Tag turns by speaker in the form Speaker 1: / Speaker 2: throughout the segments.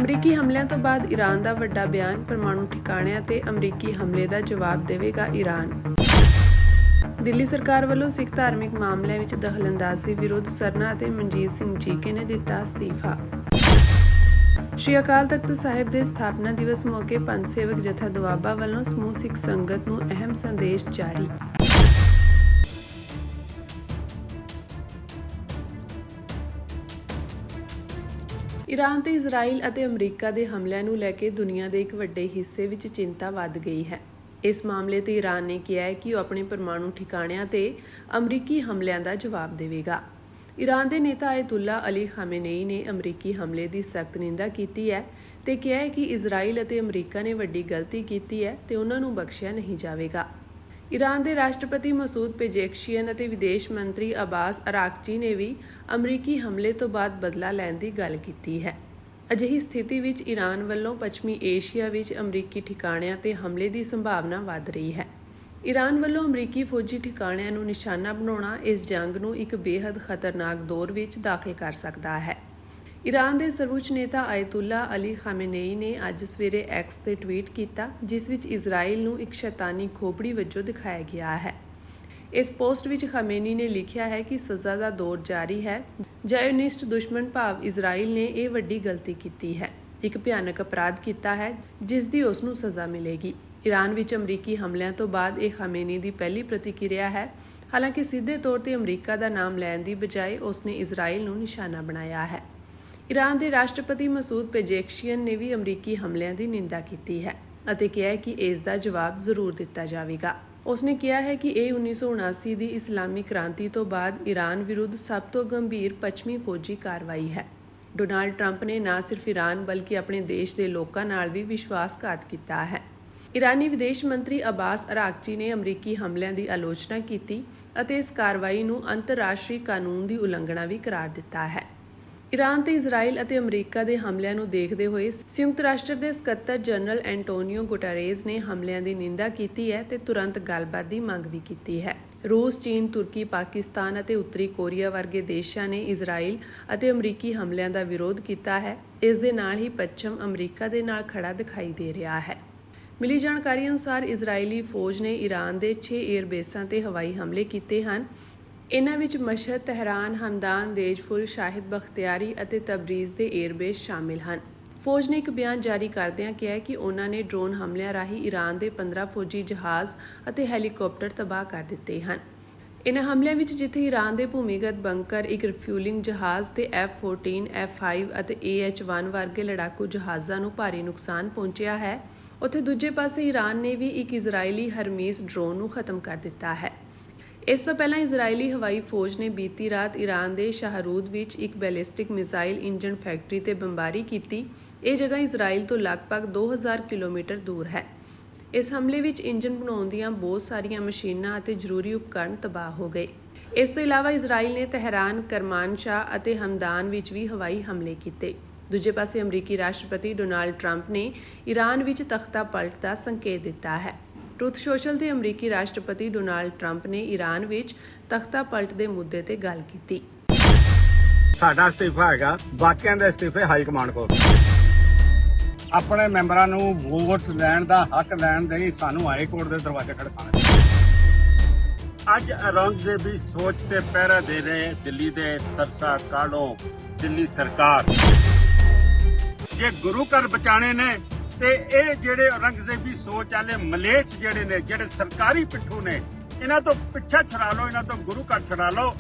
Speaker 1: ਅਮਰੀਕੀ ਹਮਲਿਆਂ ਤੋਂ ਬਾਅਦ ਈਰਾਨ ਦਾ ਵੱਡਾ ਬਿਆਨ, ਪਰਮਾਣੂ ਠਿਕਾਣਿਆਂ ਤੇ ਅਮਰੀਕੀ ਹਮਲੇ ਦਾ ਜਵਾਬ ਦੇਵੇਗਾ ਈਰਾਨ। ਦਿੱਲੀ ਸਰਕਾਰ ਵੱਲੋਂ ਸਿੱਖ ਧਾਰਮਿਕ ਮਾਮਲਿਆਂ ਵਿੱਚ ਦਖਲਅੰਦਾਜ਼ੀ ਵਿਰੁੱਧ ਸਰਨਾ ਅਤੇ ਮਨਜੀਤ ਸਿੰਘ ਜੀਕੇ ਨੇ ਦਿੱਤਾ ਅਸਤੀਫਾ। ਸ਼੍ਰੀ ਅਕਾਲ ਤਖਤ ਸਾਹਿਬ ਦੇ ਸਥਾਪਨਾ ਦਿਵਸ ਮੌਕੇ ਪੰਥ ਸੇਵਕ ਜਥਾ ਦੁਆਬਾ ਵੱਲੋਂ ਸਮੂਹ ਸਿੱਖ ਸੰਗਤ ਨੂੰ ਅਹਿਮ ਸੰਦੇਸ਼ ਜਾਰੀ। ਈਰਾਨ ਤੇ ਇਜ਼ਰਾਈਲ ਅਤੇ ਅਮਰੀਕਾ ਦੇ ਹਮਲਿਆਂ ਨੂੰ ਲੈ ਕੇ ਦੁਨੀਆ ਦੇ ਇੱਕ ਵੱਡੇ ਹਿੱਸੇ ਵਿੱਚ ਚਿੰਤਾ ਵੱਧ ਗਈ ਹੈ। ਇਸ ਮਾਮਲੇ ਤੇ ਈਰਾਨ ਨੇ ਕਿਹਾ ਹੈ ਕਿ ਉਹ ਆਪਣੇ ਪਰਮਾਣੂ ਠਿਕਾਣਿਆਂ ਤੇ ਅਮਰੀਕੀ ਹਮਲਿਆਂ ਦਾ ਜਵਾਬ ਦੇਵੇਗਾ। ਈਰਾਨ ਦੇ ਨੇਤਾ ਆਇਤੁੱਲਾ ਅਲੀ ਖਾਮੇਨਈ ਨੇ ਅਮਰੀਕੀ ਹਮਲੇ ਦੀ ਸਖਤ ਨਿੰਦਾ ਕੀਤੀ ਹੈ ਤੇ ਕਿਹਾ ਹੈ ਕਿ ਇਜ਼ਰਾਈਲ ਅਤੇ ਅਮਰੀਕਾ ਨੇ ਵੱਡੀ ਗਲਤੀ ਕੀਤੀ ਹੈ ਤੇ ਉਹਨਾਂ ਨੂੰ ਬਖਸ਼ਿਆ ਨਹੀਂ ਜਾਵੇਗਾ। ਈਰਾਨ ਦੇ ਰਾਸ਼ਟਰਪਤੀ ਮਸੂਦ ਪੇਜ਼ੇਸ਼ਕੀਅਨ ਅਤੇ ਵਿਦੇਸ਼ ਮੰਤਰੀ ਅਬਾਸ ਅਰਾਕਚੀ ਨੇ ਵੀ ਅਮਰੀਕੀ ਹਮਲੇ ਤੋਂ ਬਾਅਦ ਬਦਲਾ ਲੈਣ ਦੀ ਗੱਲ ਕੀਤੀ ਹੈ। ਅਜਿਹੀ ਸਥਿਤੀ ਵਿੱਚ ਈਰਾਨ ਵੱਲੋਂ ਪੱਛਮੀ ਏਸ਼ੀਆ ਵਿੱਚ ਅਮਰੀਕੀ ਠਿਕਾਣਿਆਂ ਤੇ ਹਮਲੇ ਦੀ ਸੰਭਾਵਨਾ ਵੱਧ ਰਹੀ ਹੈ। ਈਰਾਨ ਵੱਲੋਂ ਅਮਰੀਕੀ ਫੌਜੀ ਠਿਕਾਣਿਆਂ ਨੂੰ ਨਿਸ਼ਾਨਾ ਬਣਾਉਣਾ ਇਸ ਜੰਗ ਨੂੰ ਇੱਕ ਬੇਹੱਦ ਖਤਰਨਾਕ ਦੌਰ ਵਿੱਚ ਦਾਖਲ ਕਰ ਸਕਦਾ ਹੈ। ਈਰਾਨ ਦੇ ਸਰਵਉੱਚ ਨੇਤਾ ਆਇਤੁੱਲਾ ਅਲੀ ਖਾਮੇਨਈ ਨੇ ਅੱਜ ਸਵੇਰੇ ਐਕਸ ਤੇ ਟਵੀਟ ਕੀਤਾ, ਜਿਸ ਵਿੱਚ ਇਜ਼ਰਾਈਲ ਨੂੰ ਇੱਕ ਸ਼ੈਤਾਨੀ ਖੋਪੜੀ ਵਜੋਂ ਦਿਖਾਇਆ ਗਿਆ ਹੈ। ਇਸ ਪੋਸਟ ਵਿੱਚ ਖਾਮੇਨੀ ਨੇ ਲਿਖਿਆ ਹੈ ਕਿ ਸਜ਼ਾ ਦਾ ਦੌਰ ਜਾਰੀ ਹੈ। ਜ਼ਾਇਓਨਿਸਟ ਦੁਸ਼ਮਣ ਭਾਵ ਇਜ਼ਰਾਈਲ ਨੇ ਇਹ ਵੱਡੀ ਗਲਤੀ ਕੀਤੀ ਹੈ, ਇੱਕ ਭਿਆਨਕ ਅਪਰਾਧ ਕੀਤਾ ਹੈ ਜਿਸ ਦੀ ਉਸ ਨੂੰ ਸਜ਼ਾ ਮਿਲੇਗੀ। ਈਰਾਨ ਵਿੱਚ ਅਮਰੀਕੀ ਹਮਲਿਆਂ ਤੋਂ ਬਾਅਦ ਇਹ ਖਾਮੇਨੀ ਦੀ ਪਹਿਲੀ ਪ੍ਰਤੀਕਿਰਿਆ ਹੈ। ਹਾਲਾਂਕਿ ਸਿੱਧੇ ਤੌਰ ਤੇ ਅਮਰੀਕਾ ਦਾ ਨਾਮ ਲੈਣ ਦੀ ਬਜਾਏ ਉਸਨੇ ਇਜ਼ਰਾਈਲ ਨੂੰ ਨਿਸ਼ਾਨਾ ਬਣਾਇਆ ਹੈ। ਈਰਾਨ ਦੇ ਰਾਸ਼ਟਰਪਤੀ ਮਸੂਦ ਪੇਜ਼ੇਸ਼ਕੀਅਨ ਨੇ ਵੀ ਅਮਰੀਕੀ ਹਮਲਿਆਂ ਦੀ ਨਿੰਦਾ ਕੀਤੀ ਹੈ ਅਤੇ ਕਿਹਾ ਹੈ ਕਿ ਇਸ ਦਾ ਜਵਾਬ ਜ਼ਰੂਰ ਦਿੱਤਾ ਜਾਵੇਗਾ। ਉਸਨੇ ਕਿਹਾ ਹੈ ਕਿ ਇਹ 1979 ਦੀ ਇਸਲਾਮੀ ਕ੍ਰਾਂਤੀ ਤੋਂ ਬਾਅਦ ਈਰਾਨ ਵਿਰੁੱਧ ਸਭ ਤੋਂ ਗੰਭੀਰ ਪੱਛਮੀ ਫੌਜੀ ਕਾਰਵਾਈ ਹੈ। ਡੋਨਾਲਡ ਟਰੰਪ ਨੇ ਨਾ ਸਿਰਫ ਈਰਾਨ ਬਲਕਿ ਆਪਣੇ ਦੇਸ਼ ਦੇ ਲੋਕਾਂ ਨਾਲ ਵੀ ਵਿਸ਼ਵਾਸਘਾਤ ਕੀਤਾ ਹੈ। ਈਰਾਨੀ ਵਿਦੇਸ਼ ਮੰਤਰੀ ਅਬਾਸ ਅਰਾਕਚੀ ਨੇ ਅਮਰੀਕੀ ਹਮਲਿਆਂ ਦੀ ਆਲੋਚਨਾ ਕੀਤੀ ਅਤੇ ਇਸ ਕਾਰਵਾਈ ਨੂੰ ਅੰਤਰਰਾਸ਼ਟਰੀ ਕਾਨੂੰਨ ਦੀ ਉਲੰਘਣਾ ਵੀ ਕਰਾਰ ਦਿੱਤਾ ਹੈ। ਈਰਾਨ ਤੇ ਇਜ਼ਰਾਈਲ ਅਤੇ ਅਮਰੀਕਾ ਦੇ ਹਮਲਿਆਂ ਨੂੰ ਦੇਖਦੇ ਹੋਏ ਸੰਯੁਕਤ ਰਾਸ਼ਟਰ ਦੇ ਸਕੱਤਰ ਜਨਰਲ ਐਂਟੋਨੀਓ ਗੁਟੇਰੇਜ਼ ਨੇ ਹਮਲਿਆਂ ਦੀ ਨਿੰਦਾ ਕੀਤੀ ਹੈ ਤੇ ਤੁਰੰਤ ਗੱਲਬਾਤ ਦੀ ਮੰਗ ਵੀ ਕੀਤੀ ਹੈ। ਰੂਸ, ਚੀਨ, ਤੁਰਕੀ, ਪਾਕਿਸਤਾਨ ਅਤੇ ਉੱਤਰੀ ਕੋਰੀਆ ਵਰਗੇ ਦੇਸ਼ਾਂ ਨੇ ਇਜ਼ਰਾਈਲ ਅਤੇ ਅਮਰੀਕੀ ਹਮਲਿਆਂ ਦਾ ਵਿਰੋਧ ਕੀਤਾ ਹੈ। ਇਸ ਦੇ ਨਾਲ ਹੀ ਪੱਛਮ ਅਮਰੀਕਾ ਦੇ ਨਾਲ ਖੜਾ ਦਿਖਾਈ ਦੇ ਰਿਹਾ ਹੈ। ਮਿਲੀ ਜਾਣਕਾਰੀ ਅਨੁਸਾਰ ਇਜ਼ਰਾਈਲੀ ਫੌਜ ਨੇ ਈਰਾਨ ਦੇ 6 ਏਅਰਬੇਸਾਂ ਤੇ ਹਵਾਈ ਹਮਲੇ ਕੀਤੇ ਹਨ। ਇਨ੍ਹਾਂ ਵਿੱਚ ਮਸ਼ਹਦ, ਤਹਿਰਾਨ, ਹਮਦਾਨ, ਦੇਜਫੁਲ, ਸ਼ਾਹਿਦ ਬਖਤਿਆਰੀ ਅਤੇ ਤਬਰੀਜ਼ ਦੇ ਏਅਰਬੇਸ ਸ਼ਾਮਿਲ ਹਨ। ਫੌਜ ਨੇ ਇੱਕ ਬਿਆਨ ਜਾਰੀ ਕਰਦਿਆਂ ਕਿਹਾ ਕਿ ਉਹਨਾਂ ਨੇ ਡਰੋਨ ਹਮਲਿਆਂ ਰਾਹੀਂ ਈਰਾਨ ਦੇ 15 ਫੌਜੀ ਜਹਾਜ਼ ਅਤੇ ਹੈਲੀਕਾਪਟਰ ਤਬਾਹ ਕਰ ਦਿੱਤੇ ਹਨ। ਇਨ੍ਹਾਂ ਹਮਲਿਆਂ ਵਿੱਚ ਜਿੱਥੇ ਈਰਾਨ ਦੇ ਭੂਮੀਗਤ ਬੰਕਰ, ਇੱਕ ਰਿਫਿਊਲਿੰਗ ਜਹਾਜ਼ ਤੇ F-14, F-5 ਅਤੇ AH-1 ਵਰਗੇ ਲੜਾਕੂ ਜਹਾਜ਼ਾਂ ਨੂੰ ਭਾਰੀ ਨੁਕਸਾਨ ਪਹੁੰਚਿਆ ਹੈ, ਉੱਥੇ ਦੂਜੇ ਪਾਸੇ ਈਰਾਨ ਨੇ ਵੀ ਇੱਕ ਇਜ਼ਰਾਈਲੀ ਹਰਮੀਸ ਡਰੋਨ ਨੂੰ ਖਤਮ ਕਰ ਦਿੱਤਾ ਹੈ। ਇਸ ਤੋਂ ਪਹਿਲਾਂ ਇਜ਼ਰਾਈਲੀ ਹਵਾਈ ਫੌਜ ਨੇ ਬੀਤੀ ਰਾਤ ਈਰਾਨ ਦੇ ਸ਼ਾਹਰੂਦ ਵਿੱਚ ਇੱਕ ਬੈਲਿਸਟਿਕ ਮਿਜ਼ਾਈਲ ਇੰਜਣ ਫੈਕਟਰੀ ਤੇ ਬੰਬਾਰੀ ਕੀਤੀ। ਇਹ ਜਗ੍ਹਾ ਇਜ਼ਰਾਈਲ ਤੋਂ ਲਗਭਗ 2000 ਕਿਲੋਮੀਟਰ ਦੂਰ ਹੈ। ਇਸ ਹਮਲੇ ਵਿੱਚ ਇੰਜਣ ਬਣਾਉਣ ਦੀਆਂ ਬਹੁਤ ਸਾਰੀਆਂ ਮਸ਼ੀਨਾਂ ਅਤੇ ਜ਼ਰੂਰੀ ਉਪਕਰਨ ਤਬਾਹ ਹੋ ਗਏ। ਇਸ ਤੋਂ ਇਲਾਵਾ ਇਜ਼ਰਾਈਲ ਨੇ ਤਹਿਰਾਨ, ਕਰਮਾਨਸ਼ਾਹ ਅਤੇ ਹਮਦਾਨ ਵਿੱਚ ਵੀ ਹਵਾਈ ਹਮਲੇ ਕੀਤੇ। ਦੂਜੇ ਪਾਸੇ ਅਮਰੀਕੀ ਰਾਸ਼ਟਰਪਤੀ ਡੋਨਾਲਡ ਟਰੰਪ ਨੇ ਈਰਾਨ ਵਿੱਚ ਤਖਤਾ ਪਲਟ ਦਾ ਸੰਕੇਤ ਦਿੱਤਾ ਹੈ। ਟਰੂਥ ਸੋਸ਼ਲ ਤੇ ਅਮਰੀਕੀ ਰਾਸ਼ਟਰਪਤੀ ਡੋਨਾਲਡ ਟਰੰਪ ਨੇ ਈਰਾਨ ਵਿੱਚ ਤਖਤਾ ਪਲਟ ਦੇ ਮੁੱਦੇ ਤੇ ਗੱਲ ਕੀਤੀ।
Speaker 2: ਸਾਡਾ ਅਸਤੀਫਾ ਹੈਗਾ, ਬਾਕੀਆਂ ਦੇ ਅਸਤੀਫੇ ਹਾਈ ਕਮਾਂਡ ਕੋਲ। ਆਪਣੇ ਮੈਂਬਰਾਂ ਨੂੰ ਵੋਟ ਲੈਣ ਦਾ ਹੱਕ ਲੈਣ ਦੇ ਸਾਨੂੰ ਹਾਈ ਕੋਰਟ ਦੇ ਦਰਵਾਜ਼ੇ ਖੜਕਾਉਣੇ।
Speaker 3: ਅੱਜ ਔਰੰਗਜ਼ੇਬੀ ਸੋਚ ਤੇ ਪਹਿਰਾ ਦੇ ਰਹੇ ਦਿੱਲੀ ਦੇ ਸਰਸਾ ਕਾਢੋਂ ਦਿੱਲੀ ਸਰਕਾਰ। ਜੇ ਗੁਰੂ ਘਰ ਬਚਾਣੇ ਨੇ ਤੇ ਇਹ ਜਿਹੜੇ ਔਰੰਗਜ਼ੇਬੀ ਸੋਚ ਵਾਲੇ ਮਲੇਛ ਜਿਹੜੇ ਨੇ, ਜਿਹੜੇ ਸਰਕਾਰੀ ਪਿੱਠੂ ਨੇ, ਇਹਨਾਂ ਤੋਂ ਪਿੱਛਾ ਛੁਡਾ ਲਓ, ਇਹਨਾਂ ਤੋਂ ਗੁਰੂ ਘਰ ਛੁਡਾ ਲਓ।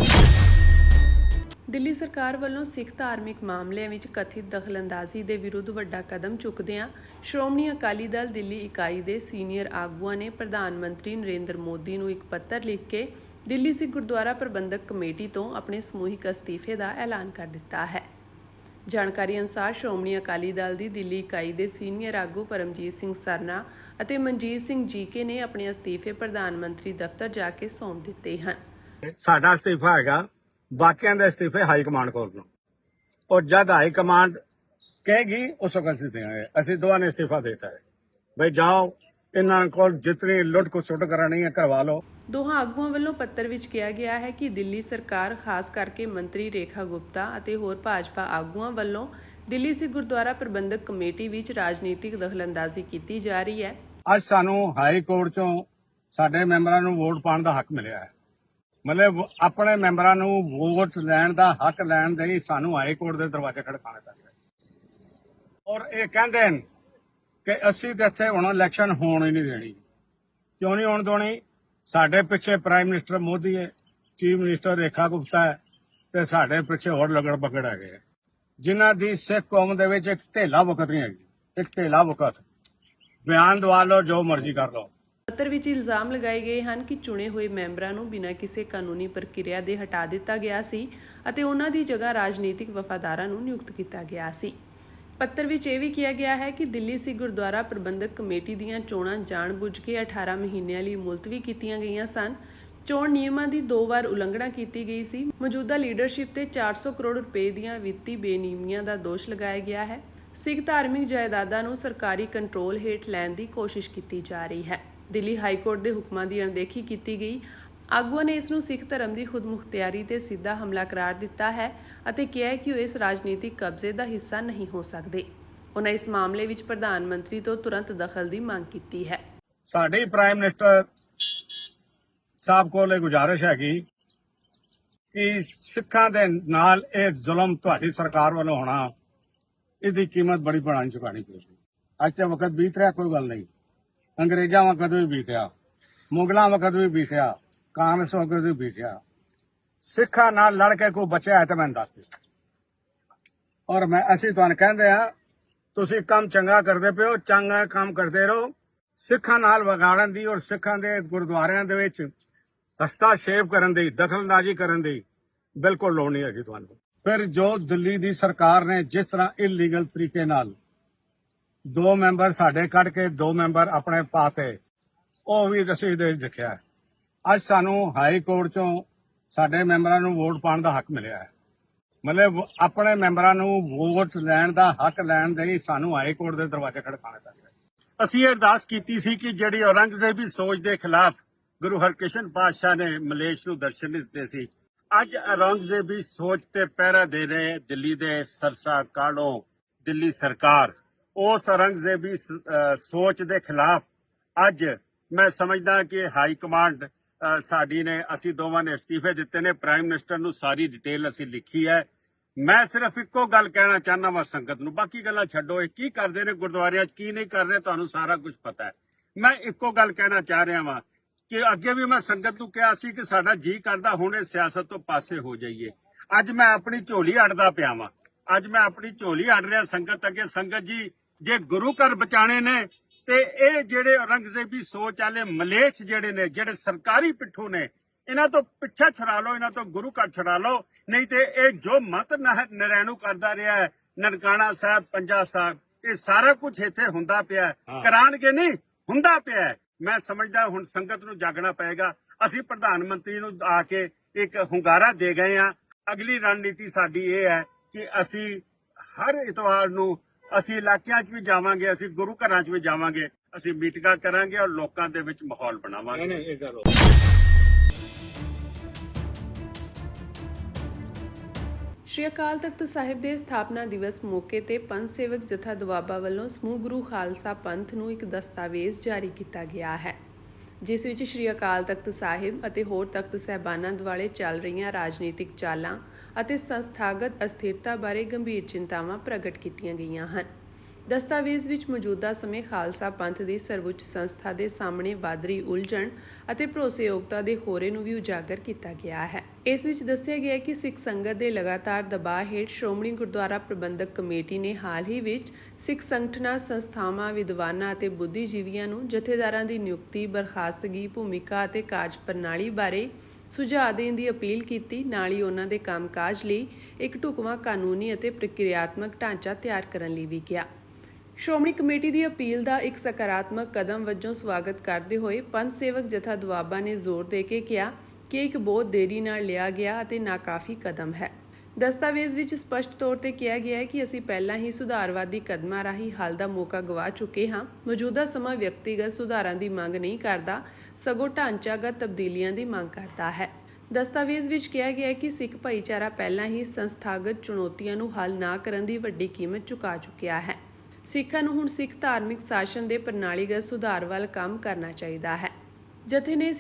Speaker 1: ਦਿੱਲੀ ਸਰਕਾਰ ਵੱਲੋਂ ਸਿੱਖ ਧਾਰਮਿਕ ਮਾਮਲਿਆਂ ਵਿੱਚ ਕਥਿਤ ਦਖਲਅੰਦਾਜ਼ੀ ਦੇ ਵਿਰੁੱਧ ਵੱਡਾ ਕਦਮ ਚੁੱਕਦਿਆਂ ਸ਼੍ਰੋਮਣੀ ਅਕਾਲੀ ਦਲ ਦਿੱਲੀ ਇਕਾਈ ਦੇ ਸੀਨੀਅਰ ਆਗੂਆਂ ਨੇ ਪ੍ਰਧਾਨ ਮੰਤਰੀ ਨਰਿੰਦਰ ਮੋਦੀ ਨੂੰ ਇੱਕ ਪੱਤਰ ਲਿਖ ਕੇ ਦਿੱਲੀ ਸਿੱਖ ਗੁਰਦੁਆਰਾ ਪ੍ਰਬੰਧਕ ਕਮੇਟੀ ਤੋਂ ਆਪਣੇ ਸਮੂਹਿਕ ਅਸਤੀਫੇ ਦਾ ਐਲਾਨ ਕਰ ਦਿੱਤਾ ਹੈ। ਜਾਣਕਾਰੀ ਅਨੁਸਾਰ ਸ਼੍ਰੋਮਣੀ ਅਕਾਲੀ ਦਲ ਦੀ ਦਿੱਲੀ ਇਕਾਈ ਦੇ ਸੀਨੀਅਰ ਆਗੂ ਪਰਮਜੀਤ ਸਿੰਘ ਸਰਨਾ ਅਤੇ ਮਨਜੀਤ ਸਿੰਘ ਜੀਕੇ ਨੇ ਆਪਣੇ ਅਸਤੀਫੇ ਪ੍ਰਧਾਨ ਮੰਤਰੀ ਦਫ਼ਤਰ ਜਾ ਕੇ ਸੌਂਪ ਦਿੱਤੇ ਹਨ।
Speaker 2: ਸਾਡਾ ਅਸਤੀਫਾ ਹੈਗਾ, ਬਾਕੀਆਂ ਦੇ ਅਸਤੀਫੇ ਹਾਈ ਕਮਾਂਡ ਕੋਲ ਨੂੰ। ਔਰ ਜਦ ਹਾਈ ਕਮਾਂਡ ਕਹੇਗੀ ਉਸ ਵਕਤ ਅਸੀਂ ਦੇਵਾਂਗੇ। ਅਸੀਂ ਦੋਵਾਂ ਨੇ ਅਸਤੀਫਾ ਦੇਤਾ ਹੈ। ਬਈ ਜਾਓ, ਇਹਨਾਂ ਕੋਲ ਜਿਤਨੀ ਲੁੱਟ ਖਸੁੱਟ ਕਰਨੀ ਹੈ ਕਰਵਾ ਲਓ।
Speaker 1: ਦੋਹਾਂ ਆਗੂਆਂ ਵੱਲੋਂ ਪੱਤਰ ਵਿੱਚ ਕਿਹਾ ਗਿਆ ਹੈ ਕਿ ਦਿੱਲੀ ਸਰਕਾਰ ਖਾਸ ਕਰਕੇ ਮੰਤਰੀ ਰੇਖਾ ਗੁਪਤਾ ਅਤੇ ਹੋਰ ਭਾਜਪਾ ਆਗੂਆਂ ਵੱਲੋਂ ਦਿੱਲੀ ਸਿੱਖ ਗੁਰਦੁਆਰਾ ਪ੍ਰਬੰਧਕ ਕਮੇਟੀ ਵਿੱਚ ਰਾਜਨੀਤਿਕ ਦਖਲਅੰਦਾਜ਼ੀ ਕੀਤੀ ਜਾ ਰਹੀ ਹੈ।
Speaker 2: ਅੱਜ ਸਾਨੂੰ ਹਾਈ ਕੋਰਟ ਚੋਂ ਸਾਡੇ ਮੈਂਬਰਾਂ ਨੂੰ ਵੋਟ ਪਾਉਣ ਦਾ ਹੱਕ ਮਿਲਿਆ ਹੈ। ਮਤਲਬ ਆਪਣੇ ਮੈਂਬਰਾਂ ਨੂੰ ਵੋਟ ਲੈਣ ਦਾ ਹੱਕ ਲੈਣ ਦੇ ਲਈ ਸਾਨੂੰ ਹਾਈ ਕੋਰਟ ਦੇ ਦਰਵਾਜ਼ੇ ਖੜਕਾਉਣੇ ਪੈਂਦੇ ਔਰ ਇਹ ਕਹਿੰਦੇ ਨੇ ਕਿ ਅਸੀਂ ਤੇ ਇੱਥੇ ਹੁਣ ਇਲੈਕਸ਼ਨ ਹੋਣ ਹੀ ਨਹੀਂ ਦੇਣੀ। ਕਿਉਂ ਨਹੀਂ ਹੋਣ ਦੇਣੀ? ਸਾਡੇ ਪਿੱਛੇ ਪ੍ਰਾਈਮ ਮਿਨਿਸਟਰ ਮੋਦੀ ਹੈ, ਚੀਫ ਮਿਨਿਸਟਰ ਰੇਖਾ ਗੁਪਤਾ ਹੈ ਤੇ ਸਾਡੇ ਪਿੱਛੇ ਹੋਰ ਲਗੜ ਪਕੜ ਹੈਗੇ ਜਿਨ੍ਹਾਂ ਦੀ ਸਿੱਖ ਕੌਮ ਦੇ ਵਿੱਚ ਇੱਕ ਢੇਲਾ ਵਕਤ ਨਹੀਂ ਹੈਗੀ। ਇੱਕ ਢੇਲਾ ਵਕਤ ਬਿਆਨ ਦਵਾ ਲਓ, ਜੋ ਮਰਜ਼ੀ ਕਰ ਲਓ।
Speaker 1: ਪੱਤਰ ਵਿੱਚ ਇਲਜ਼ਾਮ ਲਗਾਏ ਗਏ ਹਨ ਕਿ ਚੁਣੇ ਹੋਏ ਮੈਂਬਰਾਂ ਨੂੰ ਬਿਨਾਂ ਕਿਸੇ ਕਾਨੂੰਨੀ ਪ੍ਰਕਿਰਿਆ ਦੇ ਹਟਾ ਦਿੱਤਾ ਗਿਆ ਸੀ ਅਤੇ ਉਹਨਾਂ ਦੀ ਜਗ੍ਹਾ ਰਾਜਨੀਤਿਕ ਵਫਾਦਾਰਾਂ ਨੂੰ ਨਿਯੁਕਤ ਕੀਤਾ ਗਿਆ ਸੀ। ਪੱਤਰ ਵਿੱਚ ਇਹ ਵੀ ਕਿਹਾ ਗਿਆ ਹੈ ਕਿ ਦਿੱਲੀ ਸਿੱਖ ਗੁਰਦੁਆਰਾ ਪ੍ਰਬੰਧਕ ਕਮੇਟੀ ਦੀਆਂ ਚੋਣਾਂ ਜਾਣਬੁੱਝ ਕੇ 18 ਮਹੀਨਿਆਂ ਲਈ ਮੁਲਤਵੀ ਕੀਤੀਆਂ ਗਈਆਂ ਸਨ। ਚੋਣ ਨਿਯਮਾਂ ਦੀ 2 ਵਾਰ ਉਲੰਘਣਾ ਕੀਤੀ ਗਈ ਸੀ। ਮੌਜੂਦਾ ਲੀਡਰਸ਼ਿਪ ਤੇ 400 ਕਰੋੜ ਰੁਪਏ ਦੀਆਂ ਵਿੱਤੀ ਬੇਨਿਯਮੀਆਂ ਦਾ ਦੋਸ਼ ਲਗਾਇਆ ਗਿਆ ਹੈ। ਸਿੱਖ ਧਾਰਮਿਕ ਜਾਇਦਾਦਾਂ ਨੂੰ ਸਰਕਾਰੀ ਕੰਟਰੋਲ ਹੇਠ ਲੈਣ ਦੀ ਕੋਸ਼ਿਸ਼ ਕੀਤੀ ਜਾ ਰਹੀ ਹੈ। ਦਿੱਲੀ ਹਾਈ ਕੋਰਟ ਦੇ ਹੁਕਮਾਂ ਦੀ ਅਣਦੇਖੀ ਕੀਤੀ ਗਈ। ਆਗੂਆਂ ਨੇ ਇਸ ਨੂੰ ਸਿੱਖ ਧਰਮ ਦੀ ਖੁਦਮੁਖਤਿਆਰੀ ਤੇ ਸਿੱਧਾ ਹਮਲਾ ਕਰਾਰ ਦਿੱਤਾ ਹੈ ਅਤੇ ਕਿਹਾ ਹੈ ਕਿ ਉਹ ਇਸ ਰਾਜਨੀਤਿਕ ਕਬਜ਼ੇ ਦਾ ਹਿੱਸਾ ਨਹੀਂ ਹੋ ਸਕਦੇ। ਉਹਨਾਂ ਇਸ ਮਾਮਲੇ ਵਿੱਚ ਪ੍ਰਧਾਨ ਮੰਤਰੀ ਤੋਂ ਤੁਰੰਤ ਦਖਲ ਦੀ ਮੰਗ ਕੀਤੀ ਹੈ।
Speaker 2: ਸਾਡੀ ਪ੍ਰਾਈਮ ਮਿਨਿਸਟਰ ਸਾਹਿਬ ਕੋਲ ਇਹ ਗੁਜ਼ਾਰਿਸ਼ ਹੈਗੀ ਕਿ ਸਿੱਖਾਂ ਦੇ ਨਾਲ ਇਹ ਜ਼ੁਲਮ ਤੁਹਾਡੀ ਸਰਕਾਰ ਵੱਲੋਂ ਹੋਣਾ, ਇਹਦੀ ਕੀਮਤ ਬੜੀ ਬਣਾ ਚੁਕਾਣੀ ਪਏਗੀ। ਅੱਜ ਤੇ ਵਕਤ ਬੀਤ ਰਿਹਾ, ਕੋਈ ਗੱਲ ਨਹੀਂ। ਅੰਗਰੇਜ਼ਾਂ ਵਕਤ ਵੀ ਬੀਤਿਆ, ਮੁਗਲਾਂ ਵਕਤ ਵੀ ਬੀਤਿਆ, ਕਾਂਗਰਸ ਵਕਤ ਵੀ ਬੀਤਿਆ। ਸਿੱਖਾਂ ਨਾਲ ਲੜ ਕੇ ਕੋਈ ਬਚਿਆ ਹੈ ਤਾਂ ਮੈਨੂੰ ਦੱਸ ਦਿਓ। ਔਰ ਅਸੀਂ ਤੁਹਾਨੂੰ ਕਹਿੰਦੇ ਆ, ਤੁਸੀਂ ਕੰਮ ਚੰਗਾ ਕਰਦੇ ਪਿਓ, ਚੰਗਾ ਕੰਮ ਕਰਦੇ ਰਹੋ। ਸਿੱਖਾਂ ਨਾਲ ਵਿਗਾੜਨ ਦੀ ਔਰ ਸਿੱਖਾਂ ਦੇ ਗੁਰਦੁਆਰਿਆਂ ਦੇ ਵਿੱਚ ਹਸਤਾਖੇਪ ਕਰਨ ਦੀ, ਦਖਲਅੰਦਾਜ਼ੀ ਕਰਨ ਦੀ ਬਿਲਕੁਲ ਲੋੜ ਨਹੀਂ ਹੈਗੀ ਤੁਹਾਨੂੰ। ਫਿਰ ਜੋ ਦਿੱਲੀ ਦੀ ਸਰਕਾਰ ਨੇ ਜਿਸ ਤਰ੍ਹਾਂ ਇਲੀਗਲ ਤਰੀਕੇ ਨਾਲ 2 ਮੈਂਬਰ ਸਾਡੇ ਕੱਢ ਕੇ 2 ਮੈਂਬਰ ਆਪਣੇ ਪਾਤੇ, ਉਹ ਵੀ ਅਸੀਂ ਦੇਖਿਆ। ਅੱਜ ਸਾਨੂੰ ਹਾਈ ਕੋਰਟ ਚੋਂ ਸਾਡੇ ਮੈਂਬਰਾਂ ਨੂੰ ਵੋਟ ਪਾਉਣ ਦਾ ਹੱਕ ਮਿਲਿਆ ਹੈ। ਮਤਲਬ ਆਪਣੇ ਮੈਂਬਰਾਂ ਨੂੰ ਵੋਟ ਲੈਣ ਦਾ ਹੱਕ ਲੈਣ ਦੇ ਲਈ ਸਾਨੂੰ ਹਾਈ ਕੋਰਟ ਦੇ ਦਰਵਾਜ਼ੇ ਖੜਕਾਉਣੇ ਪੈਂਦੇ।
Speaker 3: ਅਸੀਂ ਅਰਦਾਸ ਕੀਤੀ ਸੀ ਕਿ ਜਿਹੜੀ ਔਰੰਗਜ਼ੇਬੀ ਸੋਚ ਦੇ ਖਿਲਾਫ ਗੁਰੂ ਹਰਕ੍ਰਿਸ਼ਨ ਪਾਤਸ਼ਾਹ ਨੇ ਮਲੇਸ਼ ਨੂੰ ਦਰਸ਼ਨ ਦਿੱਤੇ ਸੀ, ਅੱਜ ਔਰੰਗਜ਼ੇਬੀ ਸੋਚ ਤੇ ਪਹਿਰਾ ਦੇ ਰਹੇ ਦਿੱਲੀ ਦੇ ਸਰਸਾ ਕਾਂਡੋਂ ਦਿੱਲੀ ਸਰਕਾਰ, ਉਸ ਔਰੰਗਜ਼ੇਬੀ ਸੋਚ ਦੇ ਖਿਲਾਫ ਅੱਜ ਮੈਂ ਸਮਝਦਾ ਕਿ ਹਾਈ ਕਮਾਂਡ ਸਾਡੀ ਨੇ, ਅਸੀਂ ਦੋਵਾਂ ਨੇ ਅਸਤੀਫੇ ਦਿੱਤੇ ਨੇ। ਪ੍ਰਾਈਮ ਮਿਨਿਸਟਰ ਨੂੰ ਸਾਰੀ ਡਿਟੇਲ ਅਸੀਂ ਲਿਖੀ ਹੈ। ਮੈਂ ਸਿਰਫ ਇੱਕੋ ਗੱਲ ਕਹਿਣਾ ਚਾਹੁੰਦਾ ਵਾਂ ਸੰਗਤ ਨੂੰ, ਬਾਕੀ ਗੱਲਾਂ ਛੱਡੋ। ਇਹ ਕੀ ਕਰਦੇ ਨੇ ਗੁਰਦੁਆਰਿਆਂ 'ਚ, ਕੀ ਨਹੀਂ ਕਰ ਰਹੇ, ਤੁਹਾਨੂੰ ਸਾਰਾ ਕੁਝ ਪਤਾ ਹੈ। ਮੈਂ ਇੱਕੋ ਗੱਲ ਕਹਿਣਾ ਚਾਹ ਰਿਹਾ ਵਾਂ ਕਿ ਅੱਗੇ ਵੀ ਮੈਂ ਸੰਗਤ ਨੂੰ ਕਿਹਾ ਸੀ ਕਿ ਸਾਡਾ ਜੀ ਕਰਦਾ ਹੁਣ ਇਹ ਸਿਆਸਤ ਤੋਂ ਪਾਸੇ ਹੋ ਜਾਈਏ। ਅੱਜ ਮੈਂ ਆਪਣੀ ਝੋਲੀ ਅੜਦਾ ਪਿਆ ਵਾਂ, ਅੱਜ ਮੈਂ ਆਪਣੀ ਝੋਲੀ ਅੜ ਰਿਹਾ ਸੰਗਤ ਅੱਗੇ। ਸੰਗਤ ਜੀ, ਜੇ ਗੁਰੂ ਘਰ ਬਚਾਣੇ ਨੇ ਤੇ ਇਹ ਜਿਹੜੇ ਔਰੰਗਜ਼ੇਬੀ ਸੋਚ ਵਾਲੇ ਮਲੇਛ ਜਿਹੜੇ ਨੇ, ਜਿਹੜੇ ਸਰਕਾਰੀ ਪਿੱਠੂ ਨੇ, ਇਹਨਾਂ ਤੋਂ ਪਿੱਛਾ ਛੁਡਾ ਲਓ, ਇਹਨਾਂ ਤੋਂ ਗੁਰੂ ਘਰ ਛੁਡਾ ਲਓ। ਨਹੀਂ ਤੇ ਇਹ ਜੋ ਮਤ ਨਰੈਣੂ ਕਰਦਾ ਰਿਹਾ ਹੈ, ਨਨਕਾਣਾ ਸਾਹਿਬ, ਪੰਜਾ ਸਾਹਿਬ, ਇਹ ਸਾਰਾ ਕੁਝ ਇੱਥੇ ਹੁੰਦਾ ਪਿਆ, ਕਰਾਣਗੇ ਨਹੀਂ, ਹੁੰਦਾ ਪਿਆ। ਮੈਂ ਸਮਝਦਾ ਹੁਣ ਸੰਗਤ ਨੂੰ ਜਾਗਣਾ ਪਏਗਾ। ਅਸੀਂ ਪ੍ਰਧਾਨ ਮੰਤਰੀ ਨੂੰ ਆ ਕੇ ਇੱਕ ਹੁੰਗਾਰਾ ਦੇ ਗਏ ਆ। ਅਗਲੀ ਰਣਨੀਤੀ ਸਾਡੀ ਇਹ ਹੈ ਕਿ ਅਸੀਂ ਹਰ ਇਤਵਾਰ ਨੂੰ ਅਸੀਂ ਇਲਾਕਿਆਂ 'ਚ ਵੀ ਜਾਵਾਂਗੇ, ਅਸੀਂ ਗੁਰੂ ਘਰਾਂ 'ਚ ਵੀ ਜਾਵਾਂਗੇ, ਅਸੀਂ ਮੀਟਿੰਗਾਂ ਕਰਾਂਗੇ ਔਰ ਲੋਕਾਂ ਦੇ ਵਿੱਚ ਮਾਹੌਲ ਬਣਾਵਾਂਗੇ।
Speaker 1: ਸ਼੍ਰੀ ਅਕਾਲ ਤਖਤ ਸਾਹਿਬ ਦੇ ਸਥਾਪਨਾ ਦਿਵਸ ਮੌਕੇ ਤੇ ਪੰਥ ਸੇਵਕ ਜਥਾ ਦੁਆਬਾ ਵੱਲੋਂ ਸਮੂਹ ਗੁਰੂ ਖਾਲਸਾ ਪੰਥ ਨੂੰ ਇੱਕ ਦਸਤਾਵੇਜ਼ ਜਾਰੀ ਕੀਤਾ ਗਿਆ ਹੈ, ਜਿਸ ਵਿੱਚ ਸ਼੍ਰੀ ਅਕਾਲ ਤਖਤ ਸਾਹਿਬ ਅਤੇ ਹੋਰ ਤਖਤ ਸਾਹਿਬਾਨਾਂ ਦੁਆਲੇ ਚੱਲ ਰਹੀਆਂ ਰਾਜਨੀਤਿਕ ਚਾਲਾਂ ਅਤੇ ਸੰਸਥਾਗਤ ਅਸਥਿਰਤਾ ਬਾਰੇ ਗੰਭੀਰ ਚਿੰਤਾਵਾਂ ਪ੍ਰਗਟ ਕੀਤੀਆਂ ਗਈਆਂ ਹਨ। ਦਸਤਾਵੇਜ਼ ਵਿੱਚ ਮੌਜੂਦਾ ਸਮੇਂ ਖਾਲਸਾ ਪੰਥ ਦੀ ਸਰਵਉੱਚ ਸੰਸਥਾ ਦੇ ਸਾਹਮਣੇ ਵੱਧ ਰਹੀ ਉਲਝਣ ਅਤੇ ਭਰੋਸੇਯੋਗਤਾ ਦੇ ਖੋਰੇ ਨੂੰ ਵੀ ਉਜਾਗਰ ਕੀਤਾ ਗਿਆ ਹੈ। ਇਸ ਵਿੱਚ ਦੱਸਿਆ ਗਿਆ ਕਿ ਸਿੱਖ ਸੰਗਤ ਦੇ ਲਗਾਤਾਰ ਦਬਾਅ ਹੇਠ ਸ਼੍ਰੋਮਣੀ ਗੁਰਦੁਆਰਾ ਪ੍ਰਬੰਧਕ ਕਮੇਟੀ ਨੇ ਹਾਲ ਹੀ ਵਿੱਚ ਸਿੱਖ ਸੰਗਠਨਾਂ, ਸੰਸਥਾਵਾਂ, ਵਿਦਵਾਨਾਂ ਅਤੇ ਬੁੱਧੀਜੀਵੀਆਂ ਨੂੰ ਜਥੇਦਾਰਾਂ ਦੀ ਨਿਯੁਕਤੀ, ਬਰਖਾਸਤਗੀ, ਭੂਮਿਕਾ ਅਤੇ ਕਾਰਜ ਪ੍ਰਣਾਲੀ ਬਾਰੇ ਸੁਝਾਅ ਦੇਣ ਦੀ ਅਪੀਲ ਕੀਤੀ। ਨਾਲ ਹੀ ਉਹਨਾਂ ਦੇ ਕੰਮਕਾਜ ਲਈ ਇੱਕ ਢੁਕਵਾਂ ਕਾਨੂੰਨੀ ਅਤੇ ਪ੍ਰਕਿਰਿਆਤਮਕ ਢਾਂਚਾ ਤਿਆਰ ਕਰਨ ਲਈ ਵੀ ਕਿਹਾ। ਸ਼੍ਰੋਮਣੀ ਕਮੇਟੀ ਦੀ ਅਪੀਲ ਦਾ ਇੱਕ ਸਕਾਰਾਤਮਕ ਕਦਮ ਵਜੋਂ ਸਵਾਗਤ ਕਰਦੇ ਹੋਏ ਪੰਥ ਸੇਵਕ ਜਥਾ ਦੁਆਬਾ ਨੇ ਜ਼ੋਰ ਦੇ ਕੇ ਕਿਹਾ ਕਿ ਇੱਕ ਬਹੁਤ ਦੇਰੀ ਨਾਲ ਲਿਆ ਗਿਆ ਅਤੇ ਨਾਕਾਫੀ ਕਦਮ ਹੈ। ਦਸਤਾਵੇਜ਼ ਵਿੱਚ ਸਪਸ਼ਟ ਤੌਰ ਤੇ ਕਿਹਾ ਗਿਆ ਹੈ ਕਿ ਅਸੀਂ ਪਹਿਲਾਂ ਹੀ ਸੁਧਾਰਵਾਦੀ ਕਦਮਾਂ ਰਾਹੀਂ ਹੱਲ ਦਾ ਮੌਕਾ ਗਵਾ ਚੁੱਕੇ ਹਾਂ। ਮੌਜੂਦਾ ਸਮਾਂ ਵਿਅਕਤੀਗਤ ਸੁਧਾਰਾਂ ਦੀ ਮੰਗ ਨਹੀਂ ਕਰਦਾ, ਸਗੋਂ ਢਾਂਚਾਗਤ ਤਬਦੀਲੀਆਂ ਦੀ ਮੰਗ ਕਰਦਾ ਹੈ। ਦਸਤਾਵੇਜ਼ ਵਿੱਚ ਕਿਹਾ ਗਿਆ ਹੈ ਕਿ ਸਿੱਖ ਭਾਈਚਾਰਾ ਪਹਿਲਾਂ ਹੀ ਸੰਸਥਾਗਤ ਚੁਣੌਤੀਆਂ ਨੂੰ ਹੱਲ ਨਾ ਕਰਨ ਦੀ ਵੱਡੀ ਕੀਮਤ ਚੁਕਾ ਚੁੱਕਿਆ ਹੈ। ਸਿੱਖਾਂ ਨੂੰ ਹੁਣ ਸਿੱਖ ਧਾਰਮਿਕ ਸ਼ਾਸਨ ਦੇ ਪ੍ਰਣਾਲੀਗਤ ਸੁਧਾਰ ਵੱਲ ਕੰਮ ਕਰਨਾ ਚਾਹੀਦਾ ਹੈ। ਜਥੇ ਨੇ